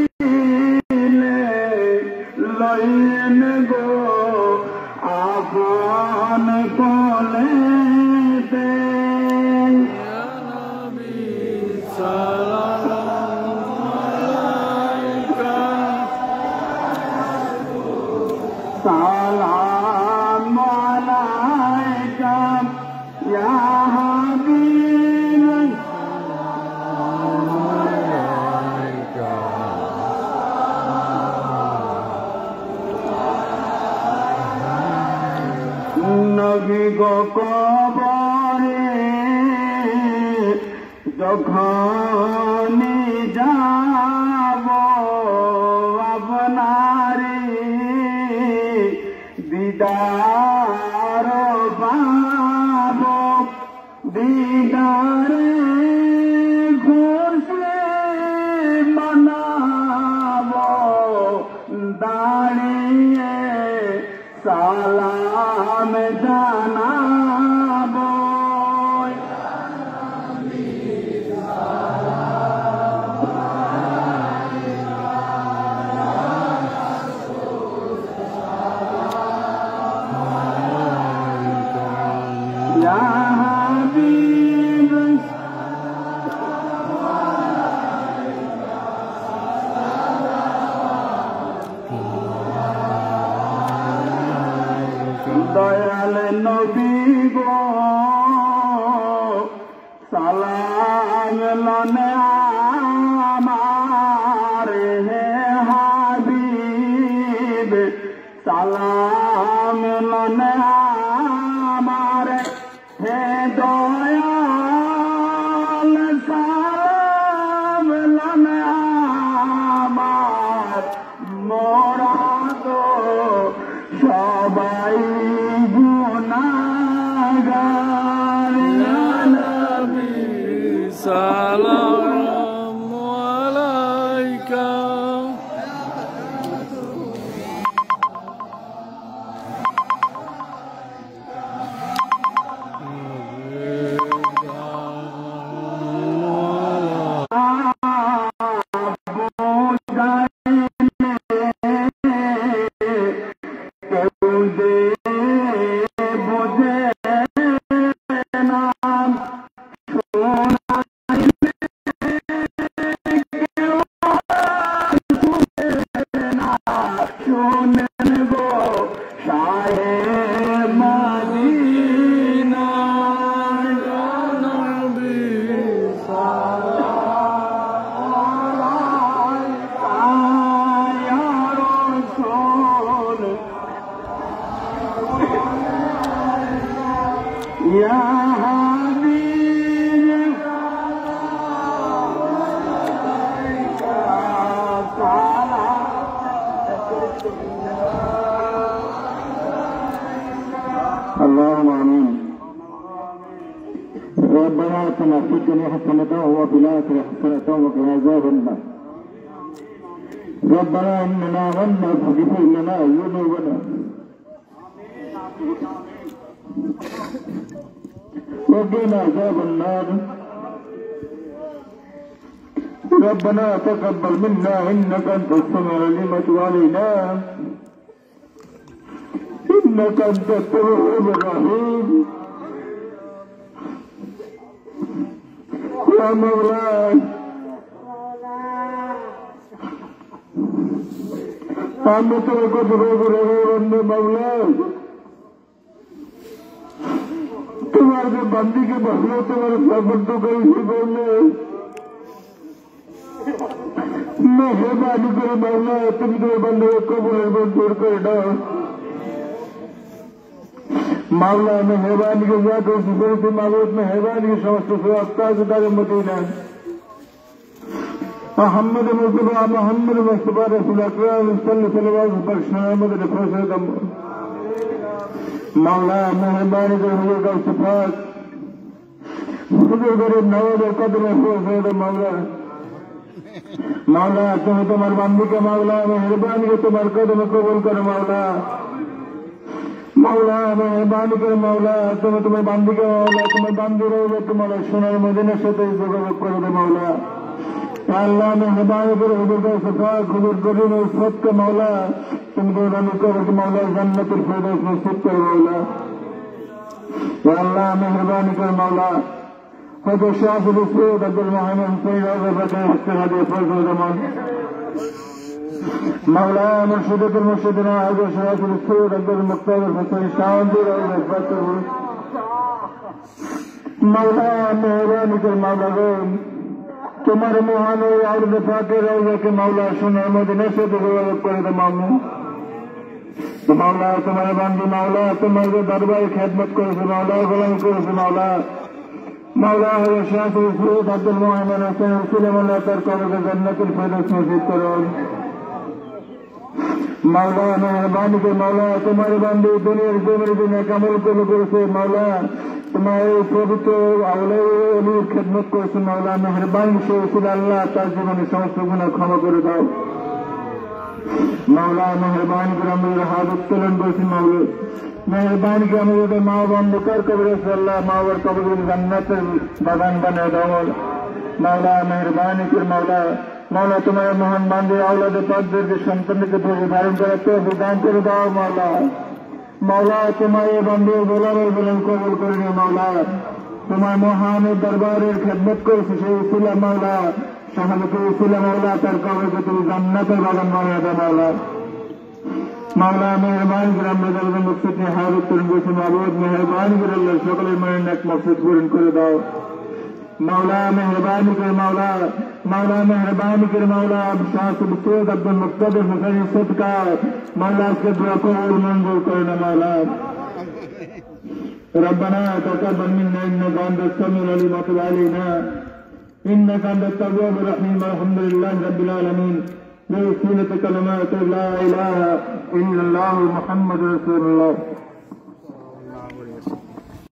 রাখিলে লইন গো আপন কোলেতে সালাম আলাইকা ইয়া হাবিব নবী গো কবরে যখন যাব আপনারি দিদার পাব দিদারে খুশি মনাব দাঁড়িয়ে সালাম জানাব ইয়া হাবিব দয়াল নবী গো সালাম লনে আমার হে হাবিব সালাম লনে আমার হে দয়াল সালাম লনে আমার মোরা তো সবাই গুনাহগার ইয়া নবী সালাম আলাইকা يا حبيب اللهم امين. ربنا اتنا في الدنيا حسنة وفي الآخرة حسنة وقنا عذاب النار. ربنا اننا آمنا فاغفر لنا ذنوبنا وقنا عذاب النار. ربنا تقبل منا انك انت السميع العليم وتب علينا انك انت التواب الرحيم. يا مولاي আমি তোর কথা বলবো মাওলা, তোমার যে বান্দিকে বসলো তোমার সাবর্দ করেছি বললে মেহরবানি করে মাওলা তুমি তোমার বান্দাকে কবরের মঞ্জুর করে দাও मावला मेहरबानी के साथ से मावत मेहरबानी की समस्त अफ्तार मदीना मोहम्मद मुस्तफा मोहम्मद मुस्तफा रसूल अकरम सल्लल्लाहु अलैहि वसल्लम मावला मेहरबानी के हुए का सिफात हुजूर गरीब नवाज कदम फैद मावला मावला तुम्हें तुम्हारे बंदी के मावला मेहरबानी के तुम्हारे कदम कबूल कर मावला मौला मेहरबानी कर मौला तुम्हें बांधी के मौला तुम्हें बांधी रहोगे तुम्हारा सोनार मदीना से तो जोगाजोग कर दे मौला अल्लाह मेहरबानी कर हुजूर का सफा हुजूर करीम उस्मत का मौला तुमको रनु कर मौला जन्नतुल फिरदौस नसीब कर मौला अल्लाह मेहरबानी कर मौला हुजूर शाह सैयद अब्दुल मोहम्मद हुसैन रज़ा बकर हस्ते फजल जमान मौला मुर्शिदुल मुर्शिदना हुजूर शाह सैयद अब्दुल मुक्तादिर हुसैन शाहदी रज़ा बकर मौला मेहरबानी कर मौला तुम्हारे मुहाने और दफाते रहोगे कि मौला सुना मदीने से तो जोगाजोग कर दे मामू तो मौला तुम्हारे बांधी मौला तुम्हारे दरबार खिदमत करेছে मौला গোলামি করেছে मौला मौला हुजूर शाह सैयद अब्दुल मोहम्मद हुसैन उसीले मौला तार कब्र जन्नतुल फिरदौस नसीब करो मौला मेहरबानी के मौला तुम्हारे बांधी दुनियार जमीन कमल করেছে मौला तुम्हारे पवित्र अवलियार खिदमत करेছে मौला मेहरबानी से उसीले अल्लाह तार जीवने समस्त गुनाह क्षमा করে দাও मौला मेहरबानी कर हमारे हाथ उत्तोलन करेছি मौला मेहरबानी कर हमारे माँ बंधुकर कब्र से अल्लाह माँ और कब्र जन्नतेर बागान बना दो मौला मेहरबानी कर मौला मौला तुम्हारे महान बांधे औलाद पाकদের সন্তানকে ধরে ধারণ করতে বিধান করে দাও मौला मौला तुम्हारे बंदे গোলামের গোলাম কবুল করে নিও मौला তোমার মহান দরবারের খিদমত করেছে সেই উসিলা मौला শাহাদাতের উসিলা मौला তার কবরকে তুমি জান্নাতের বাগান বানিয়ে দাও मौला मौला मेहरबानी कर আমরা যারা মকসদ নিয়ে হাজত করেন বসে মাবুদ মেহরবানি করে আল্লাহ সকলের মনের নেক মকসদ পূরণ করে দাও मौला मेहरबानी कर मौला मौला मेहरबानी कर मौला शाह सैयद अब्दुल मुक्तादिर हुसैन सदका मौला इसके दुआ को मंजूर करना मौला रब्बना तक़ब्बल मिन्ना इन्नका अंतस समीउल अलीम व तुब अलैना इन्नका अंतत तव्वाबुर रहीम अलहम्दुलिल्लाहि रब्बिल आलमीन बिवसीलति कलिमाति ला इलाहा इल्लल्लाहु मुहम्मदुर रसूलुल्लाह।